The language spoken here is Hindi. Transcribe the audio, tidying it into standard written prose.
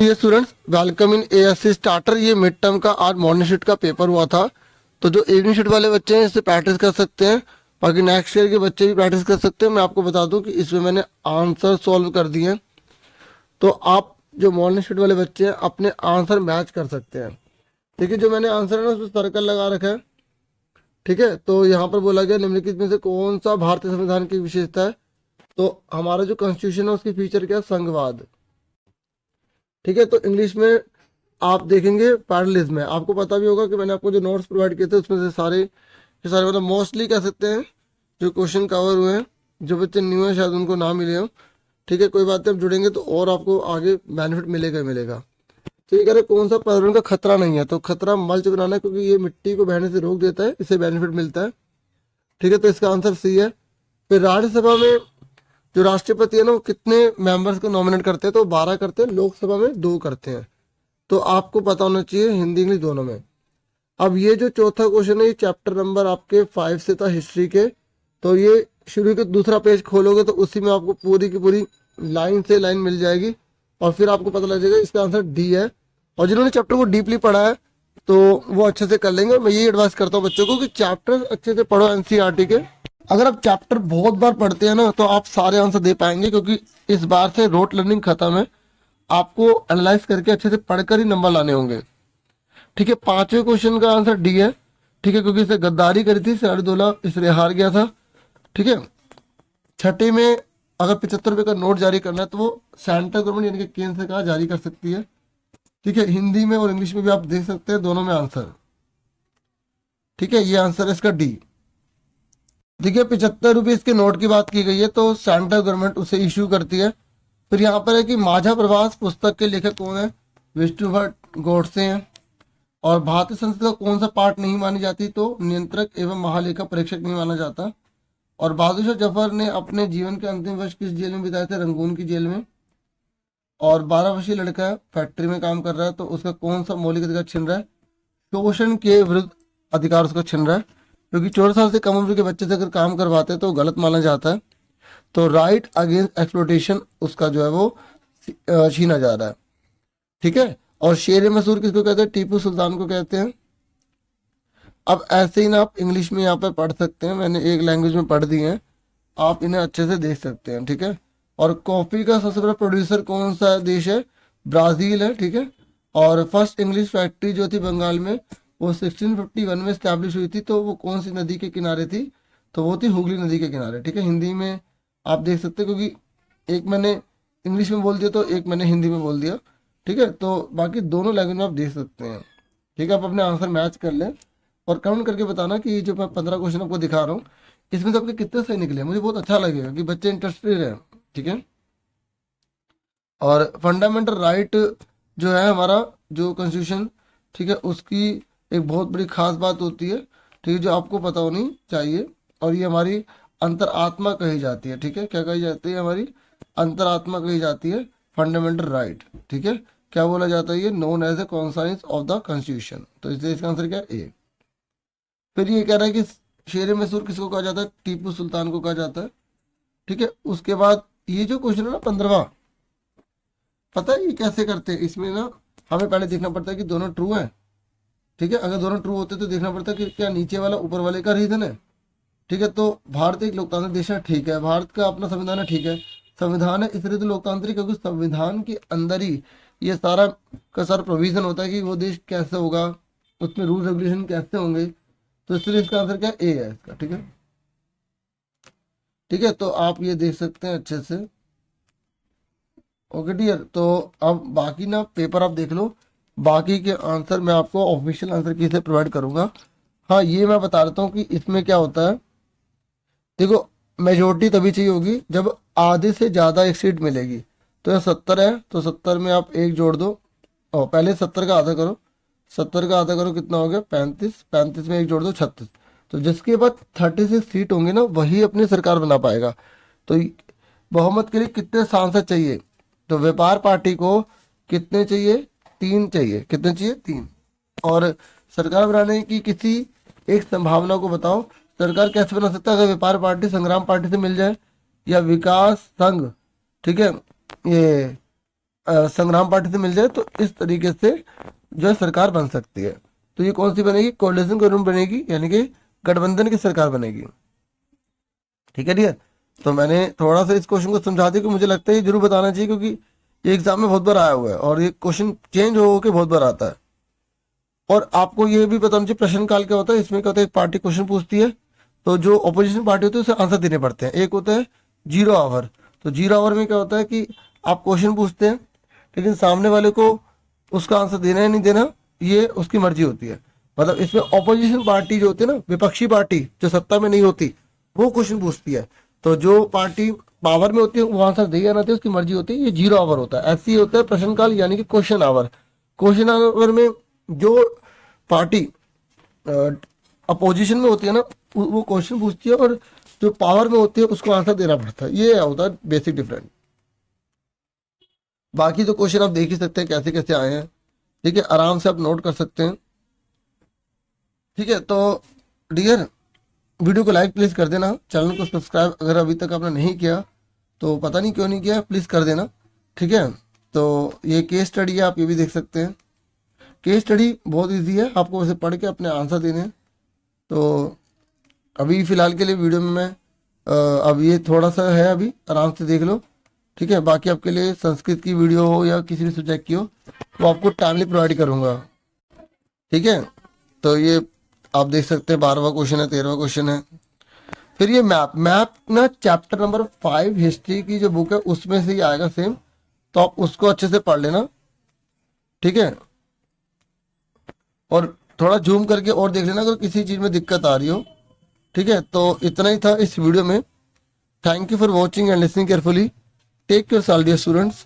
ये students welcome in ASC starter. ये मिड टर्म का आज मॉर्निंग शिफ्ट का पेपर हुआ था, तो जो इवनिंग शिफ्ट वाले बच्चे हैं इससे प्रैक्टिस कर सकते हैं, बाकी नेक्स्ट ईयर के बच्चे भी प्रैक्टिस कर सकते हैं। मैं आपको बता दूं कि इसमें मैंने आंसर सॉल्व कर दिए हैं, तो आप जो मॉर्निंग शिफ्ट वाले बच्चे हैं अपने आंसर मैच कर सकते हैं। देखिए जो मैंने आंसर है ना उसमें सर्कल लगा रखा है, ठीक है। तो यहाँ पर बोला गया निम्नलिखित में से कौन सा भारतीय संविधान की विशेषता है, तो हमारा जो कॉन्स्टिट्यूशन है उसकी फीचर क्या है, संघवाद, ठीक है। तो इंग्लिश में आप देखेंगे पैरलिज्म है। आपको पता भी होगा कि मैंने आपको जो नोट्स प्रोवाइड किए थे उसमें से सारे मतलब मोस्टली कह सकते हैं जो क्वेश्चन कवर हुए हैं। जो बच्चे न्यू है शायद उनको ना मिले हो, ठीक है, कोई बात नहीं, आप जुड़ेंगे तो और आपको आगे बेनिफिट मिलेगा ही मिलेगा। तो ये कह रहे कौन सा पर्यावरण का खतरा नहीं है, तो खतरा मल्च बनाना है, क्योंकि ये मिट्टी को बहने से रोक देता है, इससे बेनिफिट मिलता है, ठीक है। तो इसका आंसर सी है। फिर राज्यसभा में जो राष्ट्रपति है ना वो कितने मेंबर्स को नॉमिनेट करते हैं, तो 12 करते हैं, लोकसभा में 2 करते हैं। तो आपको पता होना चाहिए हिंदी इंग्लिश दोनों में। अब ये जो चौथा क्वेश्चन है ये चैप्टर नंबर आपके 5 से था हिस्ट्री के, तो ये शुरू के दूसरा पेज खोलोगे तो उसी में आपको पूरी की पूरी लाइन से लाइन मिल जाएगी, और फिर आपको पता लग जाएगा इसका आंसर डी है। और जिन्होंने चैप्टर को डीपली पढ़ा है तो वो अच्छे से कर लेंगे। मैं यही एडवाइस करता हूँ बच्चों को कि चैप्टर अच्छे से पढ़ो एनसीईआरटी के। अगर आप चैप्टर बहुत बार पढ़ते हैं ना तो आप सारे आंसर दे पाएंगे, क्योंकि इस बार से रोट लर्निंग खत्म है, आपको एनालाइज करके अच्छे से पढ़कर ही नंबर लाने होंगे, ठीक है। 5वें क्वेश्चन का आंसर डी है, ठीक है, क्योंकि इसे गद्दारी करी थी, सिराजउद्दौला इसलिए हार गया था, ठीक है। 6ठी में अगर 75 रुपये का नोट जारी करना है तो वो सेंट्रल गवर्नमेंट यानी कि केंद्र सरकार जारी कर सकती है, ठीक है। हिंदी में और इंग्लिश में भी आप देख सकते हैं, दोनों में आंसर, ठीक है। ये आंसर है इसका डी। देखिए 75 रुपये इसके नोट की बात की गई है, तो सेंट्रल गवर्नमेंट उसे इश्यू करती है। फिर यहाँ पर है कि माझा प्रवास पुस्तक के लेखक कौन है, विष्णुभट्ट गोडसे हैं। और भारतीय संसद का कौन सा पार्ट नहीं मानी जाती, तो नियंत्रक एवं महालेखा परीक्षक नहीं माना जाता। और बहादुर शाह जफर ने अपने जीवन के अंतिम वर्ष किस जेल में बिताए थे, रंगून की जेल में। और 12 वर्षीय लड़का है, फैक्ट्री में काम कर रहा है, तो उसका कौन सा मौलिक अधिकार छिन रहा है, शोषण के विरुद्ध अधिकार उसका छिन रहा है, क्योंकि 14 साल से कम उम्र के बच्चे से अगर काम करवाते हैं तो गलत माना जाता है। तो राइट अगेंस्ट एक्सप्लोटेशन उसका जो है वो छीना जा रहा है, ठीक है। और शेर मसूर किसको कहते हैं, टीपू सुल्तान को कहते हैं। अब ऐसे ही ना आप इंग्लिश में यहाँ पर पढ़ सकते हैं, मैंने एक लैंग्वेज में पढ़ दी है, आप इन्हें अच्छे से देख सकते हैं, ठीक है। और कॉफी का सबसे बड़ा प्रोड्यूसर कौन सा देश है, ब्राजील है, ठीक है। और फर्स्ट इंग्लिश फैक्ट्री जो थी बंगाल में वो 1651 में स्टैब्लिश हुई थी, तो वो कौन सी नदी के किनारे थी, तो वो थी हुगली नदी के किनारे, ठीक है। हिंदी में आप देख सकते हैं, क्योंकि एक मैंने इंग्लिश में बोल दिया तो एक मैंने हिंदी में बोल दिया, ठीक है। तो बाकी दोनों लैंग्वेज में आप देख सकते हैं, ठीक है। आप अपने आंसर मैच कर लें और कमेंट करके बताना कि ये जो मैं 15 क्वेश्चन आपको दिखा रहा हूँ इसमें से आपके कितने सही निकले। मुझे बहुत अच्छा लगेगा कि बच्चे इंटरेस्टेड हैं, ठीक है। और फंडामेंटल राइट जो है हमारा जो कॉन्स्टिट्यूशन, ठीक है, उसकी एक बहुत बड़ी खास बात होती है, ठीक है, जो आपको पता होनी चाहिए। और ये हमारी अंतरात्मा कही जाती है, ठीक है। क्या कही जाती है, हमारी अंतरात्मा कही जाती है, फंडामेंटल राइट, ठीक है। क्या बोला जाता है, ये known as a conscience of the constitution, तो इसलिए इसका आंसर क्या है, ए। फिर ये कह रहा है कि शेर मैसूर किसको कहा जाता है, टीपू सुल्तान को कहा जाता है, ठीक है। उसके बाद ये जो क्वेश्चन है ना 15वां, पता है ये कैसे करते हैं, इसमें ना हमें पहले देखना पड़ता है कि दोनों ट्रू है, ठीक है। अगर दोनों ट्रू होते तो देखना पड़ता है कि क्या नीचे वाला ऊपर वाले का रीजन है, ठीक है। तो भारत एक लोकतांत्रिक देश है, ठीक है, भारत का अपना संविधान है, ठीक है। संविधान है इसलिए तो लोकतांत्रिक, क्योंकि संविधान के अंदर ही ये सारा का सारा प्रोविजन होता है कि वो देश कैसे होगा, उसमें रूल रेगुलेशन कैसे होंगे, तो इसलिए इसका आंसर क्या ए है इसका, ठीक है, ठीक है। तो आप ये देख सकते हैं अच्छे से, ओके डियर। तो अब बाकी ना पेपर आप देख लो, बाकी के आंसर मैं आपको ऑफिशियल आंसर की से प्रोवाइड करूंगा। हाँ ये मैं बता देता हूँ कि इसमें क्या होता है, देखो मेजोरिटी तभी चाहिए होगी जब आधे से ज़्यादा एक सीट मिलेगी। तो यहाँ 70 है, तो 70 में आप एक जोड़ दो, और पहले 70 का आधा करो, 70 का आधा करो कितना हो गया 35, 35 में एक जोड़ दो 36। तो जिसके बाद 36 सीट होंगी ना वही अपनी सरकार बना पाएगा। तो बहुमत के लिए कितने सांसद चाहिए, तो व्यापार पार्टी को कितने चाहिए, 3 चाहिए, कितने चाहिए 3। और सरकार बनाने की किसी एक संभावना को बताओ, सरकार कैसे बना सकता है, अगर व्यापार पार्टी संग्राम पार्टी से मिल जाए या विकास संघ, ठीक है, ये संग्राम पार्टी से मिल जाए तो इस तरीके से जो है सरकार बन सकती है। तो ये कौन सी बनेगी, कोलिशन गवर्नमेंट बनेगी, यानी कि गठबंधन की सरकार बनेगी। ठीक है डियर, तो मैंने थोड़ा सा इस क्वेश्चन को समझा दिया कि मुझे लगता है ये जरूर बताना चाहिए, क्योंकि ये एग्जाम में बहुत बार आया हुआ है और ये क्वेश्चन चेंज हो के बहुत बार आता है। और आपको ये भी बताना चाहिए प्रश्न काल क्या होता है। इसमें क्या होता है, एक पार्टी क्वेश्चन पूछती है तो जो ऑपोजिशन पार्टी होती है उसे आंसर देने पड़ते हैं। एक होता है 0 आवर, तो 0 आवर में क्या होता है कि आप क्वेश्चन पूछते हैं लेकिन सामने वाले को उसका आंसर देना है नहीं देना ये उसकी मर्जी होती है। मतलब इसमें ऑपोजिशन पार्टी जो होती है ना, विपक्षी पार्टी जो सत्ता में नहीं होती, वो क्वेश्चन पूछती है। तो जो पार्टी पावर में होती है वो आंसर दे या ना दे उसकी मर्जी होती है। ये 0 आवर होता है। ऐसे ही होता है प्रश्न काल यानी कि क्वेश्चन आवर। क्वेश्चन आवर में जो पार्टी अपोजिशन में होती है ना वो क्वेश्चन पूछती है और जो पावर में होती है उसको आंसर देना पड़ता है। ये होता है बेसिक डिफरेंस। बाकी तो क्वेश्चन आप देख ही सकते हैं कैसे कैसे आए हैं। ठीक है, आराम से आप नोट कर सकते हैं। ठीक है, तो डियर वीडियो को लाइक प्लीज कर देना, चैनल को सब्सक्राइब अगर अभी तक आपने नहीं किया तो पता नहीं क्यों नहीं किया, प्लीज कर देना। ठीक है, तो ये केस स्टडी है, आप ये भी देख सकते हैं। केस स्टडी बहुत इजी है, आपको उसे पढ़ के अपने आंसर देने हैं। तो अभी फिलहाल के लिए वीडियो में मैं अब ये थोड़ा सा है, अभी आराम से देख लो। ठीक है, बाकी आपके लिए संस्कृत की वीडियो हो या किसी भी सब्जेक्ट की हो तो आपको टाइमली प्रोवाइड करूँगा। ठीक है, तो ये आप देख सकते हैं 12वां क्वेश्चन है, 13वां क्वेश्चन है। फिर ये मैप ना चैप्टर नंबर 5 हिस्ट्री की जो बुक है उसमें से ही आएगा सेम, तो आप उसको अच्छे से पढ़ लेना। ठीक है, और थोड़ा जूम करके और देख लेना अगर किसी चीज़ में दिक्कत आ रही हो। ठीक है, तो इतना ही था इस वीडियो में। Thank you for watching and listening carefully. Take care all dear students.